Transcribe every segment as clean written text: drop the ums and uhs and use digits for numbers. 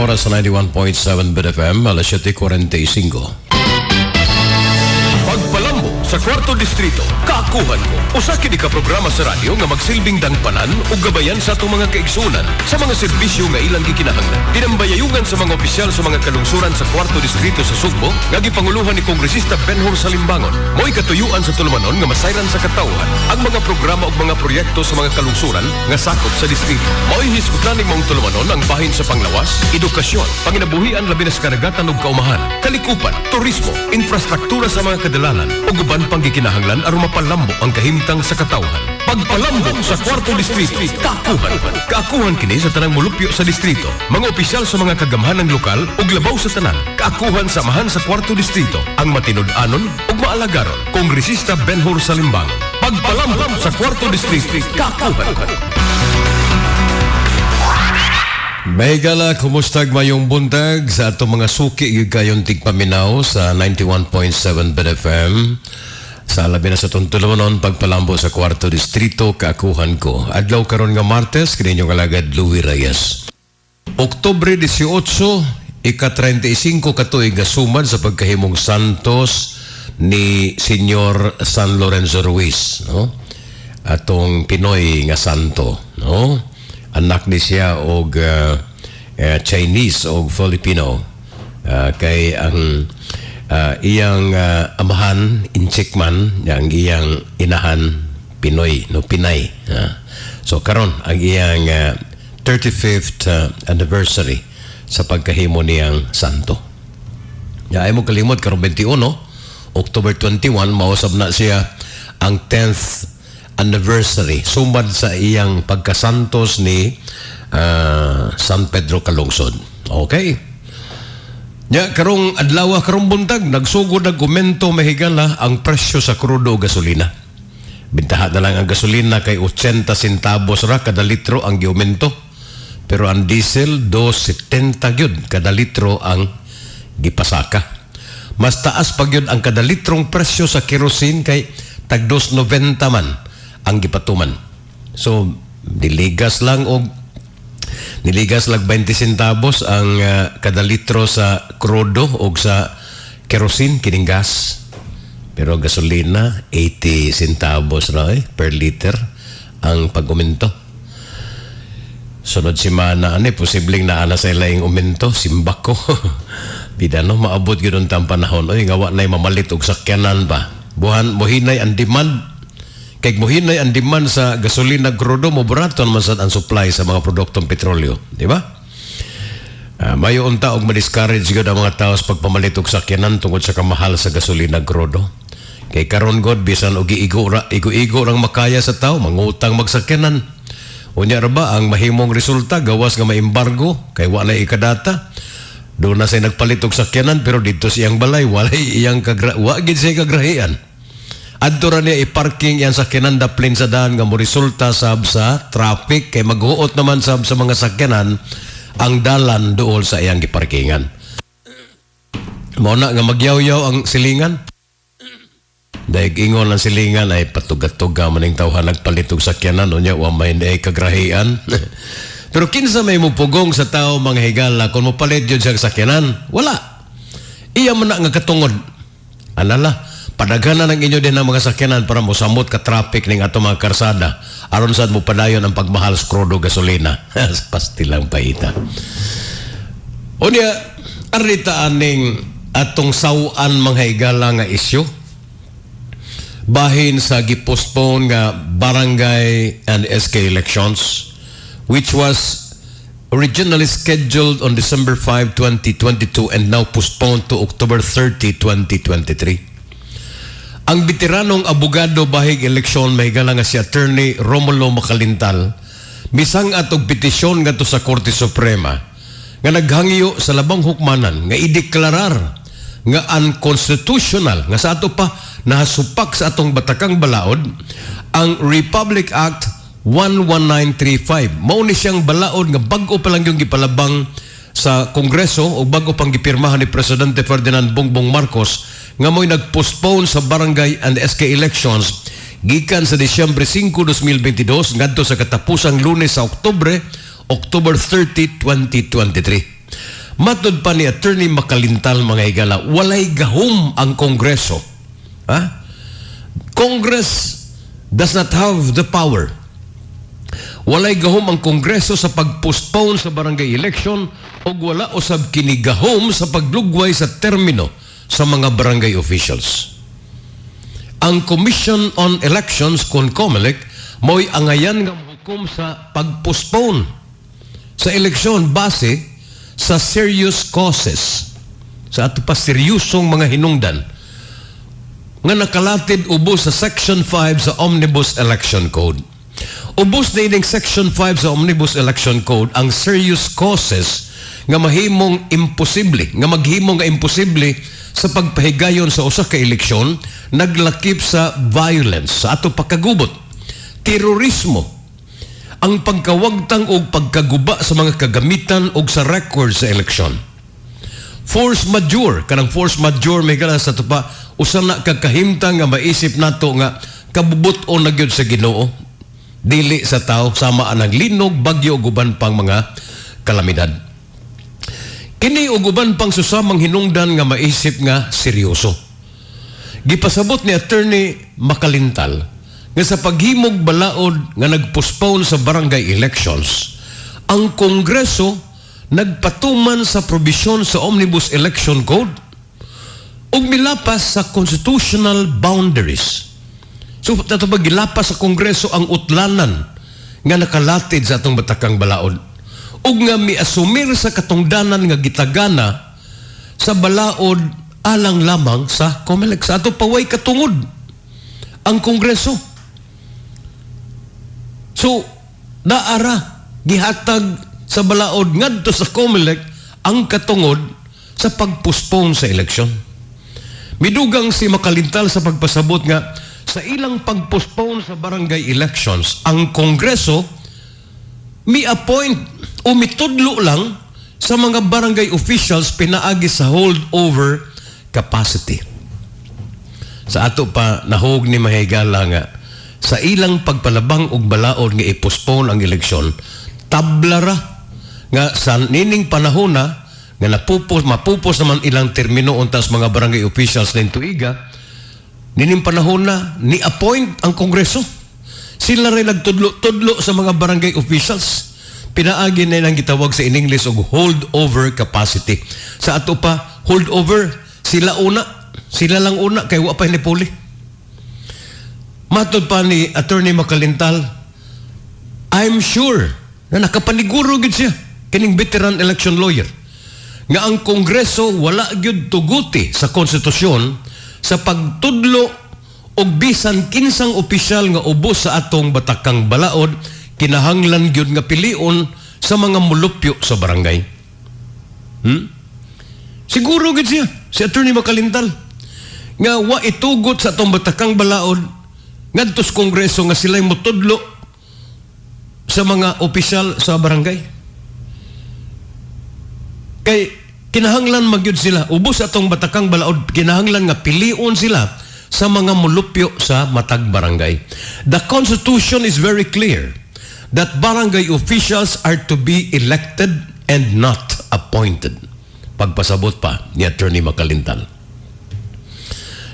oras sa 91.7 BFM, alas 7:45. Pagpalambo sa Kwarto Distrito, kaakuhan ko. Usa kini ka programa sa radyo nga magsilbing dangpanan o gabayan sa atong mga kaigsunan sa mga serbisyo nga ilang gikinahanglan. Dinambayayungan sa mga opisyal sa mga kalungsuran sa Kwarto Distrito sa Sugbo, nga gipanguluhan ni Kongresista Benhur Salimbangon. Mo'y katuyuan sa tulumanon nga masayran sa katawhan ang mga programa o mga proyekto sa mga kalungsuran nga sakop sa distrito. Mo'y hisgutan ni mong tulumanon ang bahin sa panglawas, edukasyon, panginabuhian labi na sa karagatan ug kaumahan, kalikupan, turismo, infrastruktura sa mga kadalanan o guban pang gikinahanglan aron mapalambo ang kahimtang sa katawhan. Pagpalambo sa Kwarto Distrito, kaakuhan. Kaakuhan kini sa tanang mulupyo sa distrito, mga opisyal sa mga kagamhanang lokal ug labaw sa tanan. Kaakuhan samahan sa Kwarto Distrito ang matinud-anon ug maalagaron. Kongresista Benhur Salimbangon. Pagpalambo sa Kwarto Distrito, kaakuhan. Baigala, kumustag mayong buntag sa atong mga suki gayon tigpaminaw sa 91.7 BFM. Sa labi na sa tuntulumanon, pagpalambo sa Kwarto Distrito, kaakuhan ko. Adlaw karon nga Martes, kininyong alagad Louie Reyes. Oktubre 18, ika-35 katuig nga sumad sa pagkahimong santos ni Senyor San Lorenzo Ruiz, no? Atong Pinoy nga santo, no? Anak ni siya og Chinese o Filipino, kay ang iyang amahan Inchikman, ang iyang inahan Pinoy, no, Pinay. So karon ang iyang 35th anniversary sa pagkahimo niyang santo. Ay mo kalimot karon 21 October 21 mausab na siya ang 10th anniversary sumad sa iyang pagkasantos ni San Pedro Calungsod. Okay? Ya, karong adlaw, karong buntag, nagsugod na gumento mahigala ang presyo sa krudo o gasolina. Bintahan na lang ang gasolina kay 80 centavos ra kada litro ang giumento. Pero ang diesel, 2.70 yun kada litro ang gipasaka. Mas taas pa yun ang kada litrong presyo sa kerosene kay tag 2.90 man ang gipatuman. So, niligas lang 20 centavos ang kada litro sa krudo o sa kerosene, kining gas. Pero gasolina, 80 centavos na per liter ang pag-uminto. Sunod simana, posibleng naana sa ilaing uminto, simbako. Bida no, maabot yun ang panahon. Ngawa na'y mamalit og sakyanan ba? Muhinay ang demand. Kaya muhinay ang demand sa gasolina krudo, muburaton masad ang supply sa mga produktong petrolyo. Di ba? Mayo unta og ma-discourage yun ang mga tao sa pagpamalit og sakyanan tungkol sa kamahal sa gasolina krudo. Kay karon god, bisan og igo-igo rang makaya sa tao, mangutang magsakyanan. Unya ra ba ang mahimong resulta gawas nga maimbargo kay wala ikadata. Doon na siya nagpalit og sakyanan pero dito siyang balay wala iyang gid siya kagrahian. Adto ra niya i-parking yan sakyanan daplin sa daan nga mo resulta sab sa traffic kay maghuot naman sab sa mga sakyanan ang dalan duol sa iyang giparkingan. Mao na nga magyaw-yaw ang silingan. Dahil ingon ang silingan ay patugat-tuga maning tawhan nagpalit og sakyanan unya wa may ay kagrahian. Pero kinsa may mupugong sa tao mga higala kung mopalit yun sa sakyanan? Wala. Iya man na nga katungod. Anala, padaghanan ang inyo din ang mga sakyanan para mosamot ka traffic ning ato mga karsada aron sad mo padayon ang pagmahal sa krudo gasolina. Pastilang paita. Unya, arita aning atong sawan mga higala nga isyu bahin sa gipostpone nga barangay and SK elections, which was originally scheduled on December 5, 2022 and now postponed to October 30, 2023. Ang veteranong abogado bahig eleksyon mahigala nga si Attorney Romulo Macalintal misang atog petisyon ngadto sa Korte Suprema nga naghangyo sa labang hukmanan nga ideklarar nga unconstitutional nga sa ato pa nahasupak sa atong batakang balaod ang Republic Act 11935. Mao ni siyang balaod nga bag-o pa lang yung gipalabang sa Kongreso o bago pang gipirmahan ni Presidente Ferdinand Bongbong Marcos nga mo'y nagpostpone sa barangay and SK elections gikan sa Disyembre 5, 2022 ngadto sa katapusang Lunes sa October 30, 2023. Matod pa ni Attorney Makalintal mga higala, walay gahom ang Kongreso. Congress does not have the power. Walay gahom ang Kongreso sa pag-postpone sa barangay election o wala usab kini gahom sa paglugway sa termino sa mga barangay officials. Ang Commission on Elections kon COMELEC mo'y angayan nga hukom sa pag-postpone sa eleksyon base sa serious causes, sa ato pa seryosong mga hinungdan nga nakalatid ubos sa Section 5 sa Omnibus Election Code. Ubos na ining Section 5 sa Omnibus Election Code ang serious causes nga maghimong imposible sa pagpahigayon sa usa ka eleksyon, naglakip sa violence, sa ato pagkagubot, terorismo, ang pagkawagtang o pagkaguba sa mga kagamitan o sa record sa eleksyon. Force majeure, kanang force majeure may kala sa tupa, usa na kakahimtang nga maisip nato nga kabubuton na gyud sa Ginoo, dili sa tao, sama anang linog, bagyo, guban pang mga kalamidad. Kini uguban pang susamang hinungdan nga maisip nga seryoso. Gipasabot ni Attorney Makalintal nga sa paghimog balaod nga nagpostpone sa barangay elections, ang Kongreso nagpatuman sa probisyon sa Omnibus Election Code ug milapas sa constitutional boundaries. So ato ba gilapas sa Kongreso ang utlanan nga nakalatid sa atong batakang balaod ug nga miasumir sa katungdanan nga gitagana sa balaod alang lamang sa COMELEC. Sa ato paway katungod ang Kongreso. So, naara, gihatag sa balaod ngadto sa COMELEC ang katungod sa pagpostpone sa eleksyon. Midugang si Makalintal sa pagpasabot nga sa ilang pagpostpone sa barangay elections, ang Kongreso mi-appoint o mitudlo lang sa mga barangay officials pinaagi sa holdover capacity. Sa ato pa nahog ni mahigala nga sa ilang pagpalabang og balaod nga i-postpone ang eleksyon, tablara nga sa nining panahon na nga mapupos naman ilang termino untas mga barangay officials na tuiga, nining panahon na ni-appoint ang Kongreso. Sila rin nagtudlo-tudlo sa mga barangay officials. Pinaagi na ilang gitawag sa in English og holdover capacity. Sa ato pa, holdover, sila lang una, kay wa pa ni puli. Matod pa ni Attorney Makalintal, I'm sure na nakapaniguro gid siya, kining veteran election lawyer, nga ang Kongreso wala gyud tuguti sa konstitusyon sa pagtudlo og bisan kinsang opisyal nga ubos sa atong batakang balaod, kinahanglan gyud nga pilion sa mga mulupyo sa barangay. Siguro gid siya, si Attorney Makalintal, nga wa itugot sa atong batakang balaod ngadto sa Kongreso nga sila'y mutudlo sa mga opisyal sa barangay. Kay kinahanglan magyud sila, ubos atong batakang balaod, kinahanglan nga pilion sila sa mga mulupyo sa matag barangay. The Constitution is very clear that barangay officials are to be elected and not appointed. Pagpasabot pa ni Attorney Makalintal.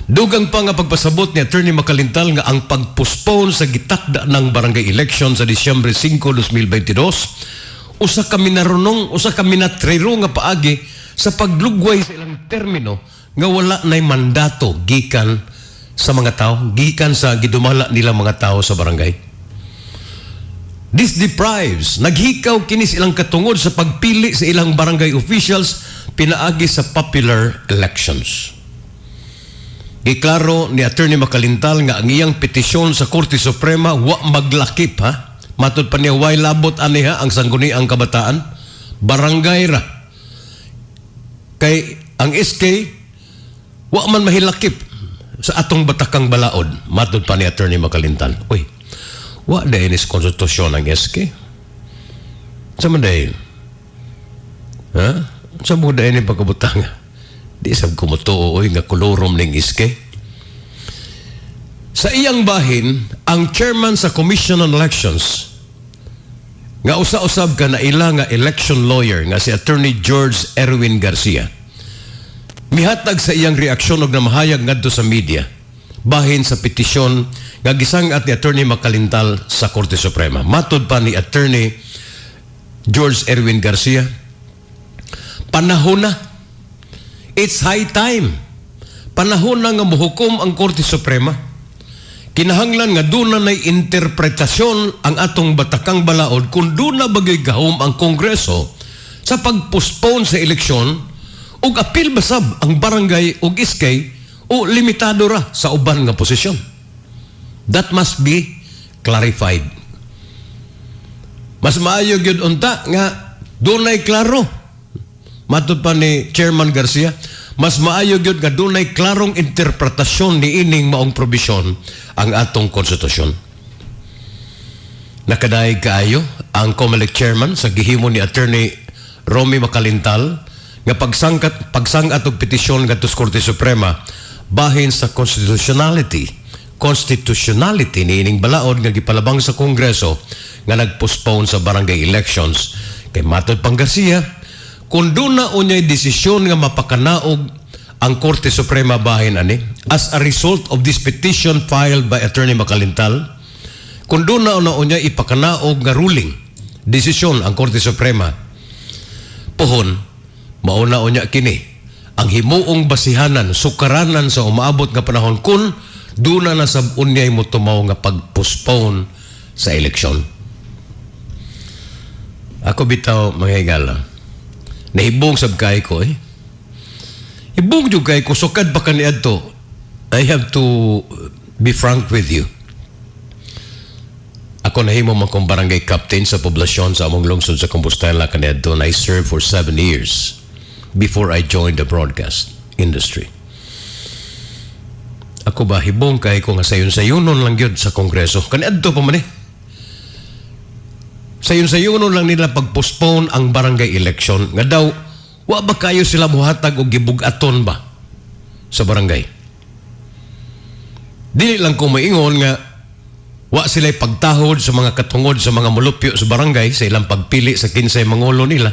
Dugang pa nga pagpasabot ni Attorney Makalintal nga ang pagpostpone sa gitakda ng barangay election sa Disyembre 5, 2022, usa kami natrero nga paagi sa paglugway sa ilang termino nga wala nay mandato gikan sa mga tao, gikan sa gidumala nila mga tao sa barangay. This deprives, naghikaw kinis ilang katungod sa pagpili sa ilang barangay officials pinaagi sa popular elections. Iklaro ni Attorney Makalintal nga ang iyang petisyon sa Korte Suprema wa maglakip ha. Matod pa niya way labot aniha ang sangguniang kabataan. Barangay ra. Kay ang SK wa man mahilakip sa atong batakang balaod. Matod pa ni Attorney Makalintal. Uy, wa dahil is konstitusyon ang SK. Sa man dahil? Ha? Sa mo dahil ni pagkabutang? Di sab kumutuo nga kolorom ning iske. Sa iyang bahin, ang chairman sa Commission on Elections nga usa-usab ka na ila nga election lawyer nga si Attorney George Erwin Garcia mihatag sa iyang reaksyon og namahayag ngadto sa media bahin sa petisyon nga gisangat ni Attorney Makalintal sa Korte Suprema. Matod pa ni Attorney George Erwin Garcia, panahon na. It's high time. Panahon na nga muhukom ang Korte Suprema. Kinahanglan nga doon na interpretasyon ang atong batakang balaod kung doon na bagay gahom ang Kongreso sa pag-postpone sa eleksyon ug apil basab ang barangay ug iskay o limitado ra sa uban nga posisyon. That must be clarified. Mas maayo gyud unta nga dunay klaro. Matud pa ni Chairman Garcia, mas maayo gyud nga dunay klarong interpretasyon ni ining maong probisyon ang atong konstitusyon. Nakadaig kaayo ang COMELEC Chairman sa gihimo ni Attorney Romy Makalintal nga pagsangat og petisyon ngadto sa Korte Suprema bahin sa constitutionality ni ining balaod nga gipalabang sa Kongreso nga nagpostpone sa barangay elections. Kay matod pang Garcia, kung doon na unyay desisyon nga mapakanaog ang Korte Suprema bahin ani as a result of this petition filed by Attorney Makalintal, kung doon na unyay ipakanaog nga ruling desisyon ang Korte Suprema, pohon mauna unya kini ang himuong basihanan sukaranan sa umaabot nga panahon kun doon na sab unyay mo tumaw nga pag-postpone sa eleksyon. Ako bitaw mga higala, nahibong sab kay ko ibong jud kay ko sukad pa kaniadto. I have to be frank with you. Ako nahimo man kong barangay captain sa poblasyon sa among lungsod sa Compostela kaniadto, and I served for 7 years before I joined the broadcast industry. Ako ba hibong kay ko nga sayon-sayonon lang yun sa Kongreso. Kaniadto pa man sayon-sayonon lang nila pag-postpone ang barangay election. Nga daw, wa ba kayo sila muhatag o gibugaton ba sa barangay? Dili lang ko maingon nga wa sila pagtahod sa mga katungod sa mga mulupyo sa barangay sa ilang pagpili sa 15 mangulo nila.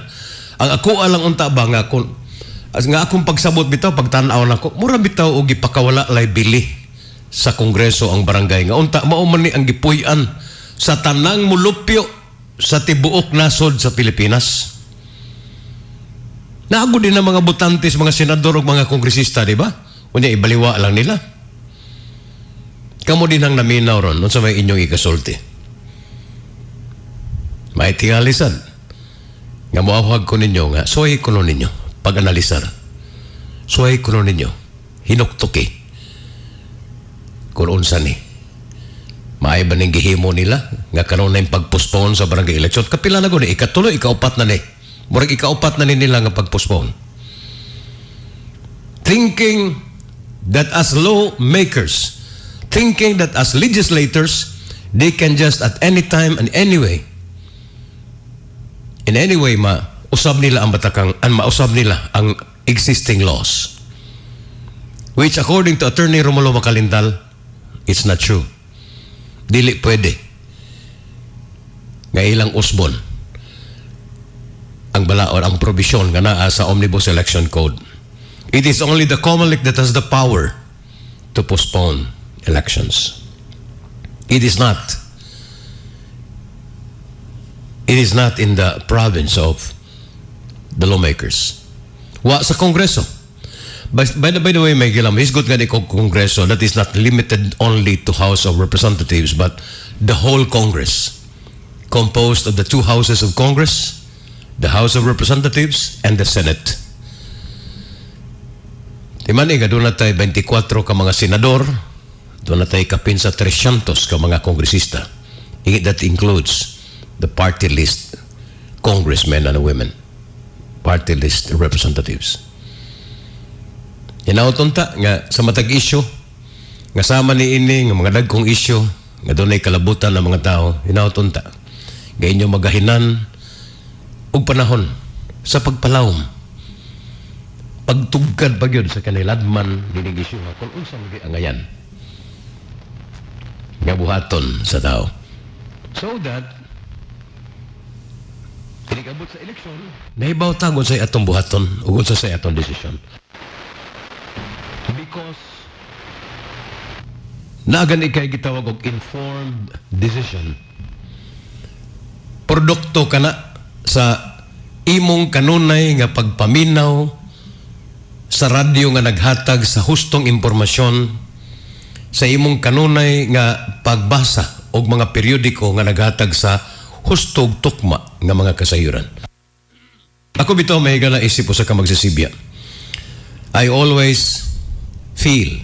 Ang ako alang unta ba nga akong pagsabot bitaw pagtan-aw nako mura bitaw og gipakawala lay bili sa Kongreso ang barangay nga unta mao man ni ang gipuy-an sa tanang mulupyo sa tibuok nasod sa Pilipinas. Naago din ang mga botantes, mga senador ug mga kongresista, di ba? Unya ibaliwa lang nila. Kamo din ang naminaw ron unsa may inyong ikasulti. May tingalisan nga moawag ko ninyo nga suway kuno ninyo pag-analisar, suway kuno ninyo hinuktuki kung unsa ni maay ba ning gihimo nila nga karon na yung pag-postpone sa barangay election. Kapila na gud ikatuloy ikaupat na ni murag ikaupat na ni nila nga pag-postpone, thinking that as lawmakers, thinking that as legislators they can just at any time and anyway in any way mausab nila ang mausab nila ang existing laws, which according to Attorney Romulo Makalintal, it's not true. Dili pwede nga ilang usbon ang balaod ang provision nga naa sa Omnibus Election Code. It is only the COMELEC that has the power to postpone elections. It is not in the province of the lawmakers. Wa sa Kongreso. By the way, may gilam, is good nga di Kongreso that is not limited only to House of Representatives but the whole Congress, composed of the two houses of Congress, the House of Representatives and the Senate. Timan nga doon na tayo 24 ka mga senador, doon na tayo kapinsa 300 ka mga kongresista. That includes the party list congressmen and women, party list representatives. Hinautunta nga sa matag isyu nga sama ni ini nga mga dagkong isyu nga dunay kalabutan ng mga tao, hinautunta nga inyo magahinan og panahon sa pagpalawom, pagtugkad pa gyud sa kaniladman dinig isyu kung unsa mga angayan nga buhaton sa tao, so that Kinig-abot sa eleksyon, nahibaw tagon sa atong buhaton ug unsa sa atong desisyon. Because nagan ikay gitawag og informed decision. Produkto kana sa imong kanunay nga pagpaminaw sa radyo nga naghatag sa hustong impormasyon, sa imong kanunay nga pagbasa og mga periodiko nga naghatag sa hustog tukma nga mga kasayuran. Ako bitaw may higala isip sa kamagsisibya. I always feel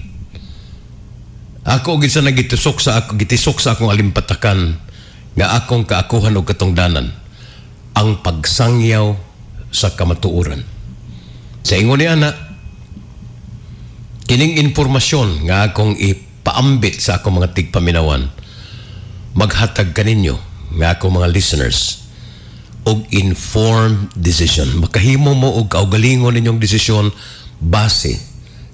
ako gid sa nagitusok sa ako gitisok sa akong alimpatakan nga akong kaakuhan og katungdanan ang pagsangyaw sa kamatuoran. Sa ingon ni ana, kining impormasyon nga akong ipaambit sa akong mga tigpaminawan, maghatag kaninyo nga akong mga listeners og informed decision. Makahimo mo og kaugalingon ninyong desisyon base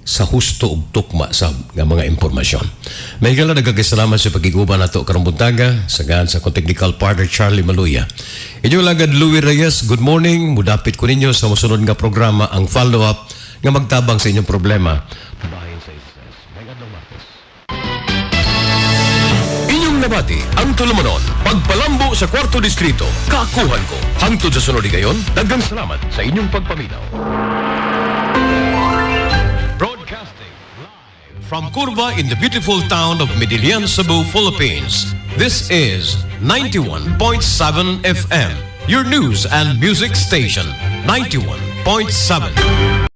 sa husto ug tukma sa nga mga impormasyon. May higala nagkakasalamat sa pagiguban nato karong buntaga sagad sa technical partner Charlie Maluya. Inyo lagad Louis Reyes, good morning. Mudapit ko ninyo sa mosunod nga programa ang follow-up nga magtabang sa inyong problema. Bahin sa stress. May adlaw Martes. Inyong nabati ang tulumanon pagpalambo sa 4th distrito. Kaakuhan ko. Hangtod sa sunod gayon, daghang salamat sa inyong pagpaminaw. Broadcasting live from Curva in the beautiful town of Medellin, Cebu, Philippines. This is 91.7 FM, your news and music station. 91.7.